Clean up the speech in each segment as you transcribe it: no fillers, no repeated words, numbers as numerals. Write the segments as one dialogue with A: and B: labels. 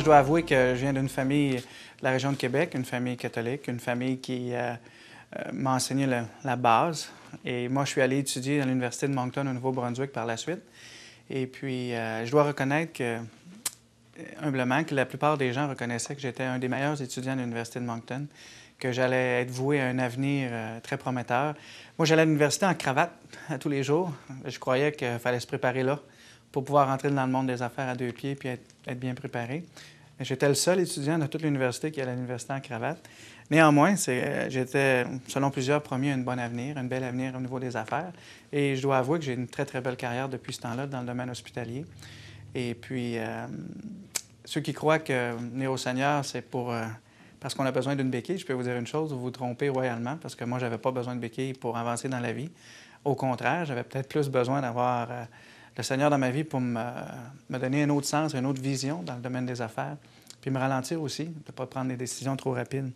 A: je dois avouer que je viens d'une famille de la région de Québec, une famille catholique, une famille qui m'a enseigné la base. Et moi, je suis allé étudier à l'Université de Moncton au Nouveau-Brunswick par la suite. Et puis, je dois reconnaître humblement que la plupart des gens reconnaissaient que j'étais un des meilleurs étudiants de l'Université de Moncton, que j'allais être voué à un avenir très prometteur. Moi, j'allais à l'université en cravate à tous les jours. Je croyais qu'il fallait se préparer là pour pouvoir entrer dans le monde des affaires à deux pieds puis être bien préparé. J'étais le seul étudiant de toute l'université qui allait à l'université en cravate. Néanmoins, j'étais, selon plusieurs, promis un bon avenir, un bel avenir au niveau des affaires. Et je dois avouer que j'ai une très, très belle carrière depuis ce temps-là dans le domaine hospitalier. Et puis, ceux qui croient que venir au Seigneur, c'est parce qu'on a besoin d'une béquille, je peux vous dire une chose, vous vous trompez royalement, parce que moi, je n'avais pas besoin de béquille pour avancer dans la vie. Au contraire, j'avais peut-être plus besoin d'avoir le Seigneur dans ma vie pour me donner un autre sens, une autre vision dans le domaine des affaires, puis me ralentir aussi, de ne pas prendre des décisions trop rapides.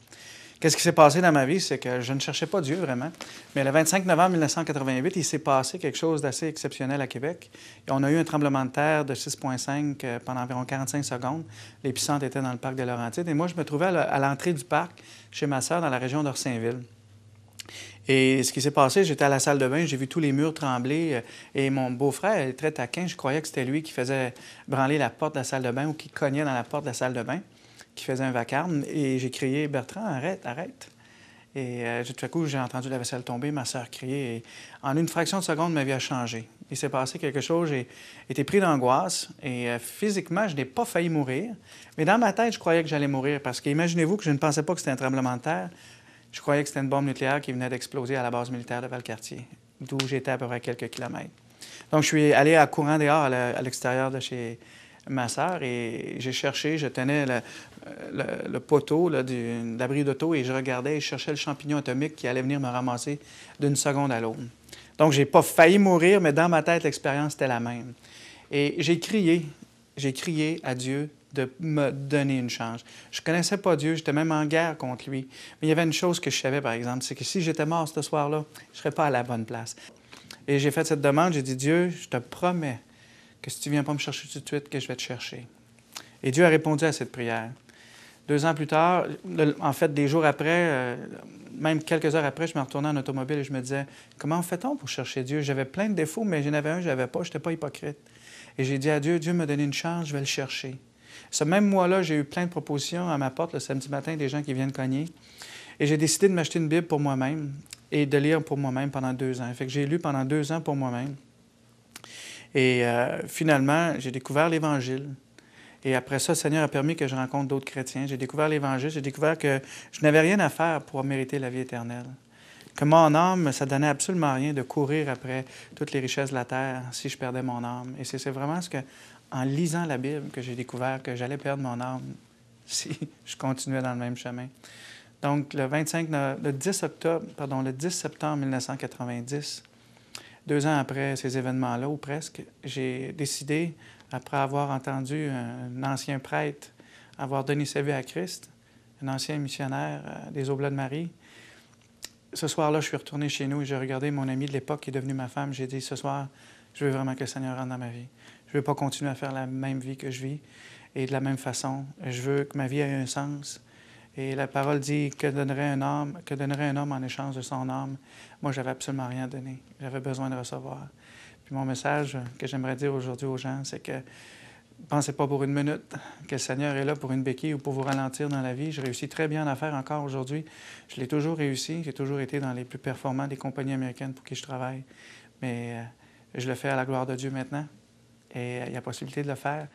A: Qu'est-ce qui s'est passé dans ma vie? C'est que je ne cherchais pas Dieu vraiment. Mais le 25 novembre 1988, il s'est passé quelque chose d'assez exceptionnel à Québec. Et on a eu un tremblement de terre de 6,5 pendant environ 45 secondes. L'épicentre était dans le parc de Laurentides. Et moi, je me trouvais à l'entrée du parc, chez ma sœur, dans la région d'Orsainville. Et ce qui s'est passé, j'étais à la salle de bain, j'ai vu tous les murs trembler. Et mon beau-frère, très taquin, je croyais que c'était lui qui faisait branler la porte de la salle de bain ou qui cognait dans la porte de la salle de bain, qui faisait un vacarme. Et j'ai crié « Bertrand, arrête, arrête! » Et tout à coup, j'ai entendu la vaisselle tomber, ma sœur crier. Et en une fraction de seconde, ma vie a changé. Il s'est passé quelque chose, j'ai été pris d'angoisse. Et physiquement, je n'ai pas failli mourir. Mais dans ma tête, je croyais que j'allais mourir. Parce qu'imaginez-vous que je ne pensais pas que c'était un tremblement de terre. Je croyais que c'était une bombe nucléaire qui venait d'exploser à la base militaire de Valcartier, d'où j'étais à peu près quelques kilomètres. Donc, je suis allé à courant dehors à l'extérieur de chez ma sœur et j'ai cherché, je tenais le poteau de l'abri d'auto et je regardais et je cherchais le champignon atomique qui allait venir me ramasser d'une seconde à l'autre. Donc, je n'ai pas failli mourir, mais dans ma tête, l'expérience était la même. Et j'ai crié à Dieu de me donner une chance. Je ne connaissais pas Dieu, j'étais même en guerre contre lui. Mais il y avait une chose que je savais, par exemple, c'est que si j'étais mort ce soir-là, je ne serais pas à la bonne place. Et j'ai fait cette demande, j'ai dit, Dieu, je te promets que si tu ne viens pas me chercher tout de suite, que je vais te chercher. Et Dieu a répondu à cette prière. 2 ans plus tard, en fait, des jours après, même quelques heures après, je me retournais en automobile et je me disais, comment fait-on pour chercher Dieu? J'avais plein de défauts, mais j'en avais un, je n'avais pas, je n'étais pas hypocrite. Et j'ai dit à Dieu, Dieu m'a donné une chance, je vais le chercher. Ce même mois-là, j'ai eu plein de propositions à ma porte le samedi matin, des gens qui viennent cogner. Et j'ai décidé de m'acheter une Bible pour moi-même et de lire pour moi-même pendant 2 ans. Fait que j'ai lu pendant 2 ans pour moi-même. Et finalement, j'ai découvert l'Évangile. Et après ça, le Seigneur a permis que je rencontre d'autres chrétiens. J'ai découvert l'Évangile, j'ai découvert que je n'avais rien à faire pour mériter la vie éternelle. Que mon âme, ça ne donnait absolument rien de courir après toutes les richesses de la terre si je perdais mon âme. Et c'est vraiment en lisant la Bible que j'ai découvert que j'allais perdre mon âme si je continuais dans le même chemin. Donc, le 10 septembre 1990, 2 ans après ces événements-là, ou presque, j'ai décidé, après avoir entendu un ancien prêtre avoir donné sa vie à Christ, un ancien missionnaire des Oblats-de-Marie, ce soir-là, je suis retourné chez nous et j'ai regardé mon ami de l'époque qui est devenu ma femme. J'ai dit, ce soir, je veux vraiment que le Seigneur rentre dans ma vie. Je ne veux pas continuer à faire la même vie que je vis et de la même façon. Je veux que ma vie ait un sens. Et la parole dit que donnerait un homme en échange de son âme. Moi, j'avais absolument rien donné. J'avais besoin de recevoir. Puis mon message que j'aimerais dire aujourd'hui aux gens, c'est que pensez pas pour une minute que le Seigneur est là pour une béquille ou pour vous ralentir dans la vie. Je réussis très bien à faire encore aujourd'hui. Je l'ai toujours réussi. J'ai toujours été dans les plus performants des compagnies américaines pour qui je travaille. Mais je le fais à la gloire de Dieu maintenant. Et il y a possibilité de le faire.